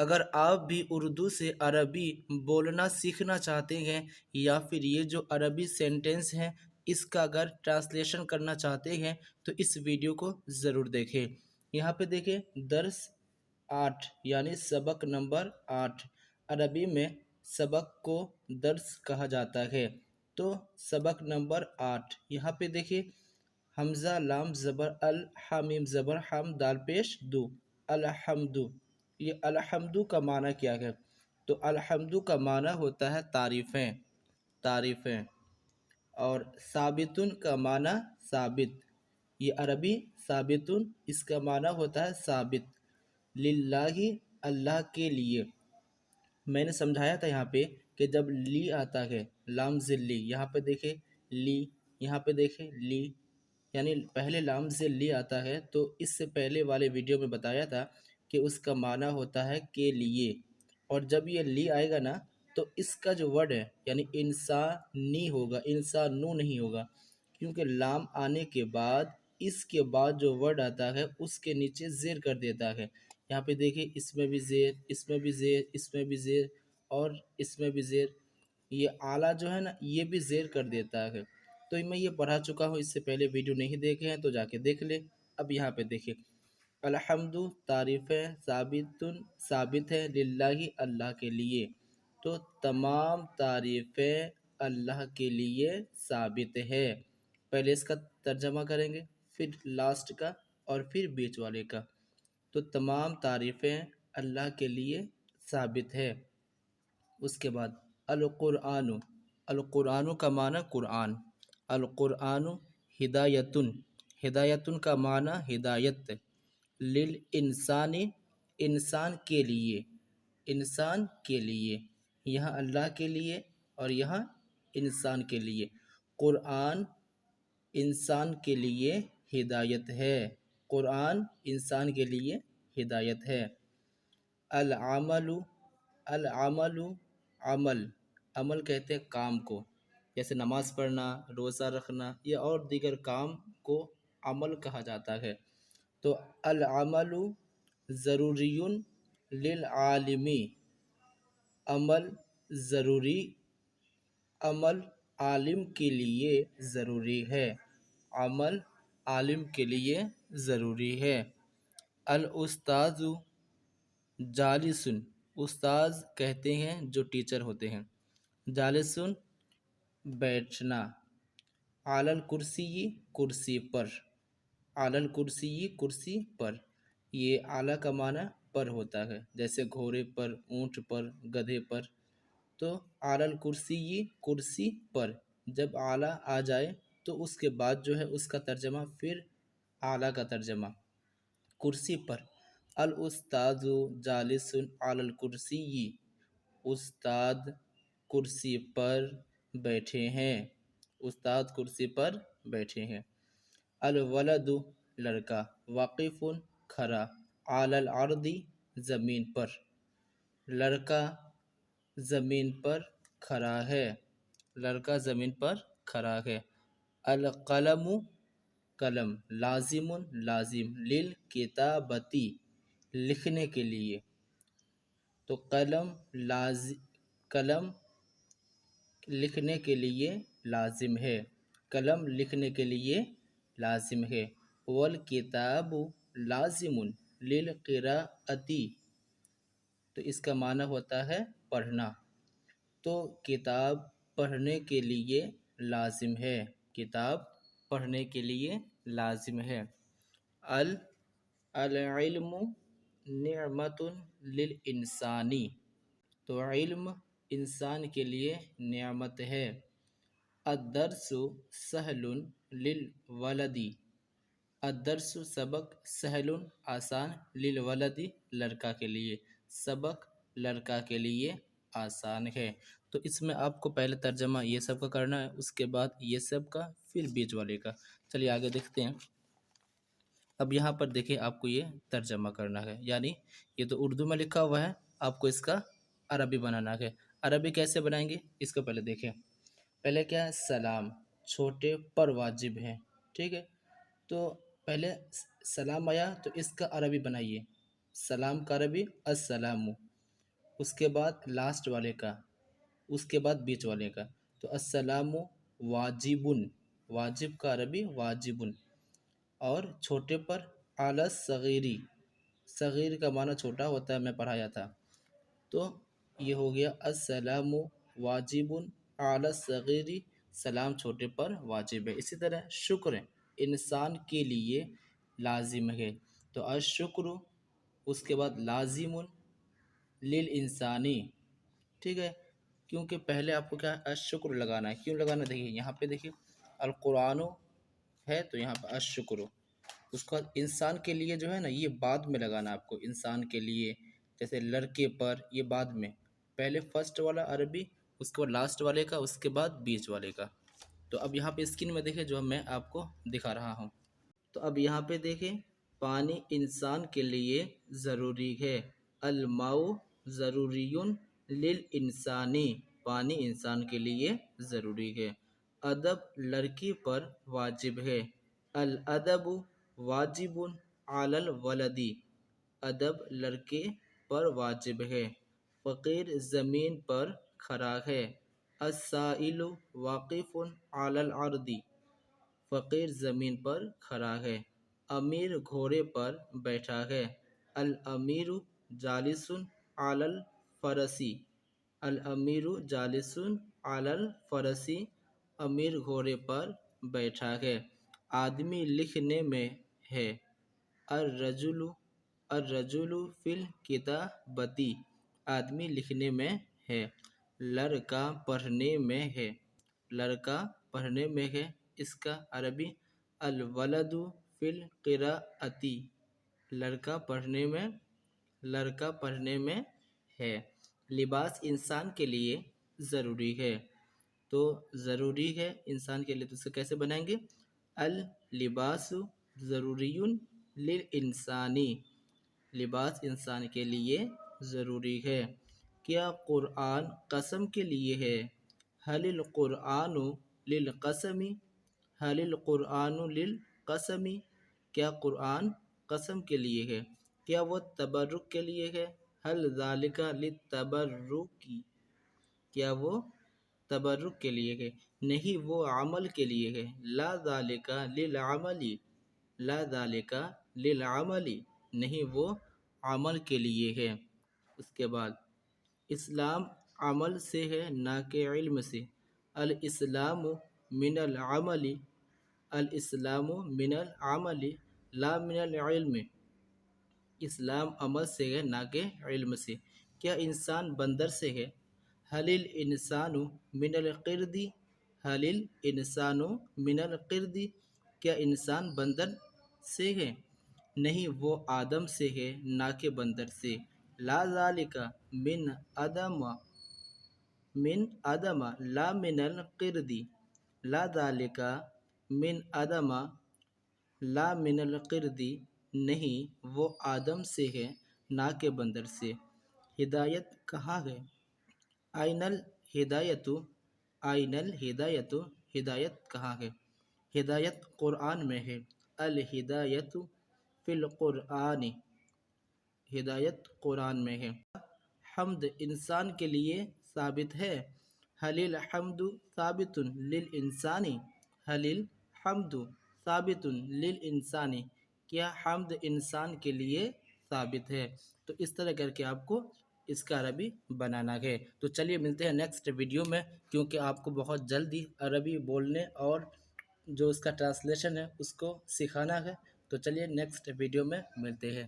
اگر آپ بھی اردو سے عربی بولنا سیکھنا چاہتے ہیں یا پھر یہ جو عربی سینٹنس ہیں اس کا اگر ٹرانسلیشن کرنا چاہتے ہیں تو اس ویڈیو کو ضرور دیکھیں۔ یہاں پہ دیکھیں درس 8 یعنی سبق نمبر 8۔ عربی میں سبق کو درس کہا جاتا ہے۔ تو سبق نمبر 8 یہاں پہ دیکھیں حمزہ لام زبر الحمیم زبر حم دال پیش دو الحمد۔ یہ الحمد کا معنی کیا ہے؟ تو الحمد کا معنی ہوتا ہے تعریفیں، تعریفیں۔ اور ثابتن کا معنی ثابت، یہ عربی ثابتن اس کا معنی ہوتا ہے ثابت، للہ اللہ کے لیے۔ میں نے سمجھایا تھا یہاں پہ کہ جب لی آتا ہے لام لی، یہاں پہ دیکھیں لی، یہاں پہ دیکھیں لی، یعنی پہلے لام لی آتا ہے تو اس سے پہلے والے ویڈیو میں بتایا تھا کہ اس کا معنی ہوتا ہے کے لیے۔ اور جب یہ لی آئے گا نا تو اس کا جو ورڈ ہے یعنی انسانی ہوگا، انسانو نہیں ہوگا، کیونکہ لام آنے کے بعد اس کے بعد جو ورڈ آتا ہے اس کے نیچے زیر کر دیتا ہے۔ یہاں پہ دیکھیں اس میں بھی زیر، اس میں بھی زیر، اس میں بھی زیر اور اس میں بھی زیر، یہ اعلیٰ جو ہے نا یہ بھی زیر کر دیتا ہے۔ تو میں یہ پڑھا چکا ہوں، اس سے پہلے ویڈیو نہیں دیکھے ہیں تو جا کے دیکھ لیں۔ اب یہاں پہ دیکھیں الحمد تعریفیں ثابت ہے للہ اللہ کے لیے، تو تمام تعریفیں اللہ کے لیے ثابت ہے۔ پہلے اس کا ترجمہ کریں گے، پھر لاسٹ کا اور پھر بیچ والے کا۔ تو تمام تعریفیں اللہ کے لیے ثابت ہے۔ اس کے بعد القرآن، القرآن کا معنی قرآن، القرآن ہدایتن، ہدایتن کا معنی ہدایت، للانسان انسان کے لیے، انسان کے لیے، یہاں اللہ کے لیے اور یہاں انسان کے لیے۔ قرآن انسان کے لیے ہدایت ہے، قرآن انسان کے لیے ہدایت ہے۔ العمل، العمل عمل، عمل کہتے ہیں کام کو، جیسے نماز پڑھنا، روزہ رکھنا یا اور دیگر کام کو عمل کہا جاتا ہے۔ تو العمل ضروری للعالم، عمل ضروری، عمل عالم کے لیے ضروری ہے، عمل عالم کے لیے ضروری ہے۔ الاستاذ جالسن، استاذ کہتے ہیں جو ٹیچر ہوتے ہیں، جالسن بیٹھنا، علی الکرسی کرسی پر، علی الکرسی کرسی پر، یہ اعلیٰ کا معنی پر ہوتا ہے، جیسے گھوڑے پر، اونٹ پر، گدھے پر۔ تو علی الکرسی کرسی پر، جب اعلیٰ آ جائے تو اس کے بعد جو ہے اس کا ترجمہ پھر اعلیٰ کا ترجمہ کرسی پر۔ الاستاذ جالس علی الکرسی، استاد کرسی پر بیٹھے ہیں، استاد کرسی پر بیٹھے ہیں۔ الولد لڑکا، واقف کھڑا، علی الارض زمین پر، لڑکا زمین پر کھڑا ہے، لڑکا زمین پر کھڑا ہے۔ القلم قلم، لازم لازم، للکتابتی لکھنے کے لیے، تو قلم قلم لکھنے کے لیے لازم ہے، قلم لکھنے کے لیے لازم ہے۔ والکتاب لازم للقراءتی، تو اس کا معنی ہوتا ہے پڑھنا، تو کتاب پڑھنے کے لیے لازم ہے، کتاب پڑھنے کے لیے لازم ہے۔ العلم نعمت للانسان، تو علم انسان کے لیے نعمت ہے۔ الدرس سہل للولد، الدرس سبق سہل آسان، للولد لڑکا کے لیے، سبق لڑکا کے لیے آسان ہے۔ تو اس میں آپ کو پہلے ترجمہ یہ سب کا کرنا ہے، اس کے بعد یہ سب کا، پھر بیچ والے کا۔ چلیے آگے دیکھتے ہیں۔ اب یہاں پر دیکھیں آپ کو یہ ترجمہ کرنا ہے، یعنی یہ تو اردو میں لکھا ہوا ہے، آپ کو اس کا عربی بنانا ہے۔ عربی کیسے بنائیں گے اس کو پہلے دیکھیں۔ پہلے کیا ہے؟ سلام، چھوٹے پر واجب ہے، ٹھیک ہے؟ تو پہلے سلام آیا تو اس کا عربی بنائیے، سلام کا عربی السلام، اس کے بعد لاسٹ والے کا، اس کے بعد بیچ والے کا۔ تو السلام واجبن، واجب کا عربی واجبن، اور چھوٹے پر علی الصغیری، صغیر کا معنی چھوٹا ہوتا ہے، میں پڑھایا تھا۔ تو یہ ہو گیا السلام واجب علی الصغیری، سلام چھوٹے پر واجب ہے۔ اسی طرح شکر انسان کے لیے لازم ہے، تو الشکر اس کے بعد لازم للانسانی، ٹھیک ہے، کیونکہ پہلے آپ کو کیا ہے الشکر لگانا ہے۔ کیوں لگانا ہے؟ دیکھیے یہاں پہ دیکھیے القرآن ہے تو یہاں پہ الشکر، اس کا انسان کے لیے جو ہے نا یہ بعد میں لگانا ہے آپ کو، انسان کے لیے، جیسے لڑکے پر یہ بعد میں، پہلے فرسٹ والا عربی، اس کے بعد لاسٹ والے کا، اس کے بعد بیچ والے کا۔ تو اب یہاں پہ اسکرین میں دیکھیں جو میں آپ کو دکھا رہا ہوں، تو اب یہاں پہ دیکھیں پانی انسان کے لیے ضروری ہے، الماء ضروری للانسانی، پانی انسان کے لیے ضروری ہے۔ ادب لڑکی پر واجب ہے، الادب واجب علی الولدی، ادب لڑکے پر واجب ہے۔ فقیر زمین پر کھڑا ہے، السائل واقف علی الارض، فقیر زمین پر کھڑا ہے۔ امیر گھوڑے پر بیٹھا ہے، الامیر جالس علی الفرس، الامیر جالس علی الفرس، امیر گھوڑے پر بیٹھا ہے۔ آدمی لکھنے میں ہے، الرجل الرجل فی الکتابۃ، آدمی لکھنے میں ہے۔ لڑکا پڑھنے میں ہے، لڑکا پڑھنے میں ہے، اس کا عربی الولد فی القراءۃ، لڑکا پڑھنے میں، لڑکا پڑھنے میں ہے۔ لباس انسان کے لیے ضروری ہے، تو ضروری ہے انسان کے لیے، تو اسے کیسے بنائیں گے؟ اللباس ضروری للانسانی، لباس انسان کے لیے ضروری ہے۔ کیا قرآن قسم کے لیے ہے؟ حل القرآن للقسم، حل القرآن للقسم، کیا قرآن قسم کے لیے ہے؟ کیا وہ تبرک کے لیے ہے؟ حل ذالک للتبرک، کیا وہ تبرک کے لیے ہے؟ نہیں وہ عمل کے لیے ہے، لا ذالک للعمل، لا ذالک للعمل، نہیں وہ عمل کے لیے ہے۔ اس کے بعد اسلام عمل سے ہے نہ کہ علم سے، الاسلام من العمل، الاسلام من العمل لا من العلم، اسلام عمل سے ہے نہ کہ علم سے۔ کیا انسان بندر سے ہے؟ حل الانسان من القرد، حل الانسان من القرد، کیا انسان بندر سے ہے؟ نہیں وہ آدم سے ہے نہ کہ بندر سے۔ لا ذالک من آدم، من آدم لا من القرد، لا ذالک من آدم لا من القرد، نہیں وہ آدم سے ہے نہ کہ بندر سے۔ ہدایت کہاں ہے؟ آئین الہدایت، آئین الہدایت، ہدایت کہاں ہے؟ ہدایت قرآن میں ہے، الہدایت فی القرآن، ہدایت قرآن میں ہے۔ حمد انسان کے لیے ثابت ہے، حل الحمد ثابت للانسان، حل الحمد ثابت للانسان، کیا حمد انسان کے لیے ثابت ہے؟ تو اس طرح کر کے آپ کو اس کا عربی بنانا ہے۔ تو چلیے ملتے ہیں نیکسٹ ویڈیو میں، کیونکہ آپ کو بہت جلدی عربی بولنے اور جو اس کا ٹرانسلیشن ہے اس کو سکھانا ہے۔ تو چلیے نیکسٹ ویڈیو میں ملتے ہیں۔